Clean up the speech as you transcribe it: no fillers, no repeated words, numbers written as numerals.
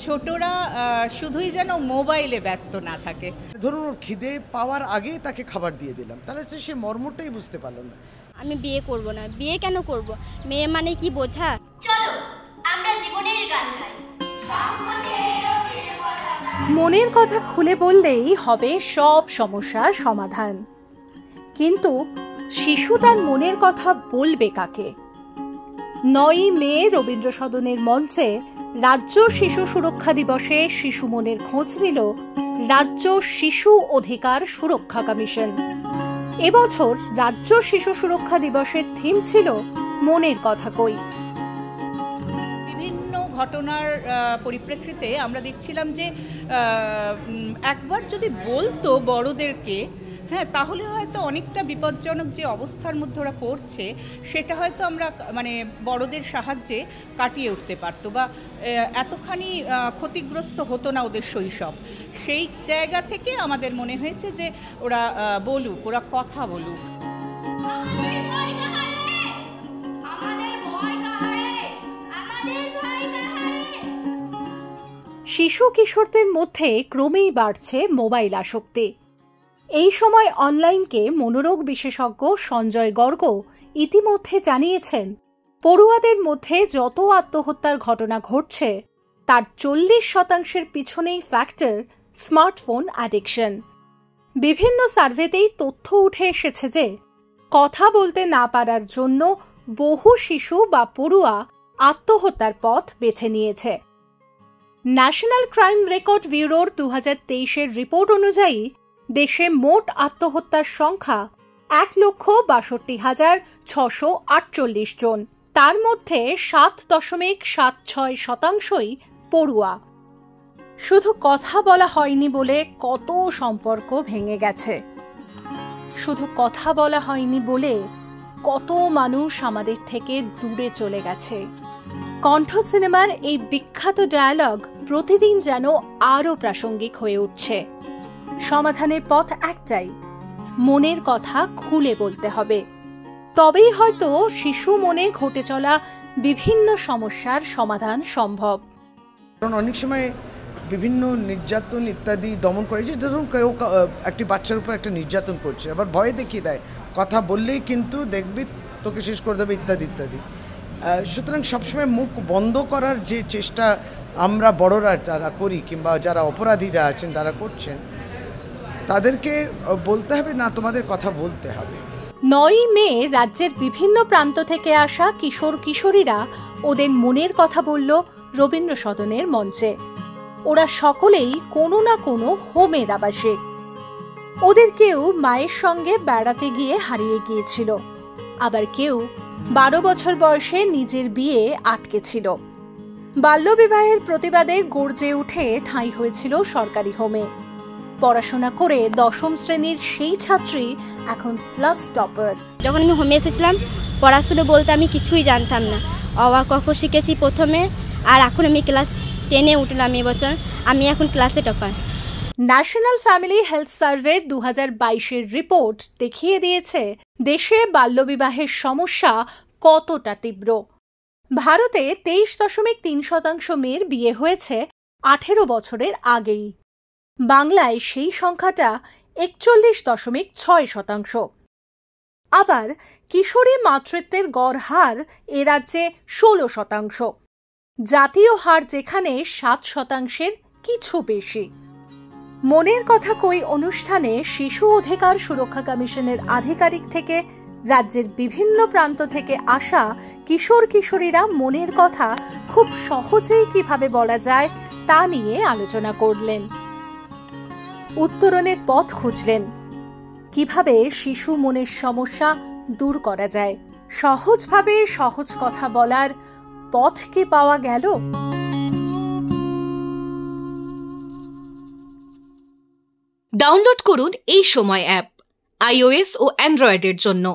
ছোটরা শুধুই যেন মোবাইলে ব্যস্ত না থাকে। ধরুন ওর খিদে পাওয়ার আগেই তাকে খাবার দিয়ে দিলাম, তাহলে সে মর্মটাই বুঝতে পারলো না। আমি বিয়ে করব না। বিয়ে কেন করব? মেয়ে মানে কি বোঝা? চলো আমরা জীবনের গান গাই। মনের কথা খুলে বললেই হবে সব সমস্যার সমাধান, কিন্তু শিশু তার মনের কথা বলবে কাকে? 9ই মে রবীন্দ্র সদনের মঞ্চে রাজ্য শিশু সুরক্ষা দিবসে শিশু মনের খোঁজ নিল রাজ্য শিশু অধিকার সুরক্ষা কমিশন। এবছর রাজ্য শিশু সুরক্ষা দিবসের থিম ছিল মনের কথা কই। বিভিন্ন ঘটনার পরিপ্রেক্ষিতে আমরা দেখছিলাম যে একবার যদি বলতো বড়দেরকে, হ্যাঁ, তাহলে হয়তো অনেকটা বিপজ্জনক যে অবস্থার মধ্যে ওরা পড়ছে সেটা হয়তো আমরা মানে বড়দের সাহায্যে কাটিয়ে উঠতে পারতো, বা এতখানি ক্ষতিগ্রস্ত হতো না ওদের শৈশব। সেই জায়গা থেকে আমাদের মনে হয়েছে যে ওরা বলুক, ওরা কথা বলুক। শিশু কিশোরদের মধ্যে ক্রমেই বাড়ছে মোবাইল আসক্তি। এই সময় অনলাইনকে মনোরোগ বিশেষজ্ঞ সঞ্জয় গর্গ ইতিমধ্যে জানিয়েছেন, পড়ুয়াদের মধ্যে যত আত্মহত্যার ঘটনা ঘটছে তার 40% পিছনেই ফ্যাক্টর স্মার্টফোন অ্যাডিকশন। বিভিন্ন সার্ভেতেই তথ্য উঠে এসেছে যে কথা বলতে না পারার জন্য বহু শিশু বা পড়ুয়া আত্মহত্যার পথ বেছে নিয়েছে। ন্যাশনাল ক্রাইম রেকর্ড ব্যুরোর 2023-এর রিপোর্ট অনুযায়ী দেশে মোট আত্মহত্যার সংখ্যা 1,62,648 জন। তার মধ্যে 7.76% পড়ুয়া। শুধু কথা বলা হয়নি বলে কত সম্পর্ক ভেঙে গেছে, শুধু কথা বলা হয়নি বলে কত মানুষ আমাদের থেকে দূরে চলে গেছে। কণ্ঠ সিনেমার এই বিখ্যাত ডায়ালগ প্রতিদিন যেন আরও প্রাসঙ্গিক হয়ে উঠছে। সমাধানের পথ একটাই, মনের কথা খুলে বলতে হবে। তবেই হয়তো শিশু মনে ঘটে চলা বিভিন্ন সমস্যার সমাধান সম্ভব। কারণ অনেক সময় বিভিন্ন নির্যাতন ইত্যাদি দমন করে, যে ধরুন কেউ একটি বাচ্চার উপর একটা নির্যাতন করছে, আবার ভয় দেখিয়ে দেয়, কথা বললেই কিন্তু দেখবি তোকে শেষ করে দেবে ইত্যাদি ইত্যাদি। সুতরাং সবসময় মুখ বন্ধ করার যে চেষ্টা আমরা বড়রা যারা করি, কিংবা যারা অপরাধীরা আছেন তারা করছেন, তাদেরকে বলতে হবে না, তোমাদের কথা বলতে হবে। 9ই মে রাজ্যের বিভিন্ন প্রান্ত থেকে আসা কিশোর কিশোরীরা ওদের মনের কথা বলল রবীন্দ্র সদনের মঞ্চে। ওরা সকলেই কোনো না কোনো হোমের আবাসিক। ওদের কেউ মায়ের সঙ্গে বেড়াতে গিয়ে হারিয়ে গিয়েছিল, আবার কেউ 12 বছর বয়সে নিজের বিয়ে আটকে ছিল। বাল্যবিবাহের প্রতিবাদে গর্জে উঠে ঠাঁই হয়েছিল সরকারি হোমে। পড়াশোনা করে 10ম শ্রেণীর সেই ছাত্রী এখন ক্লাস টপার। যখন আমি হোমে এসেছিলাম, পড়াশুনো বলতে আমি কিছুই জানতাম না। অ আ ক খ শিখেছি প্রথমে, আর এখন আমি ক্লাস 10-এ উঠলাম এবছর। আমি এখন ক্লাসে topper. National family health survey 2022-এর রিপোর্ট দেখিয়ে দিয়েছে দেশে বাল্যবিবাহের সমস্যা কতটা তীব্র। ভারতে 23.3% মেয়ের বিয়ে হয়েছে 18 বছরের আগেই। বাংলায় সেই সংখ্যাটা 41.6%। আবার কিশোরী মাতৃত্বের গড় হার এ রাজ্যে 16%। জাতীয় হার যেখানে 7%-এর কিছু বেশি। মনের কথা কই অনুষ্ঠানে শিশু অধিকার সুরক্ষা কমিশনের আধিকারিক থেকে রাজ্যের বিভিন্ন প্রান্ত থেকে আসা কিশোর কিশোরীরা মনের কথা খুব সহজেই কিভাবে বলা যায় তা নিয়ে আলোচনা করলেন, উত্তরণের পথ খুঁজলেন। কিভাবে শিশু মনের সমস্যা দূর করা যায়, সহজভাবে সহজ কথা বলার পথ কি পাওয়া গেল? ডাউনলোড করুন এই সময় অ্যাপ, iOS ও অ্যান্ড্রয়েডের জন্য।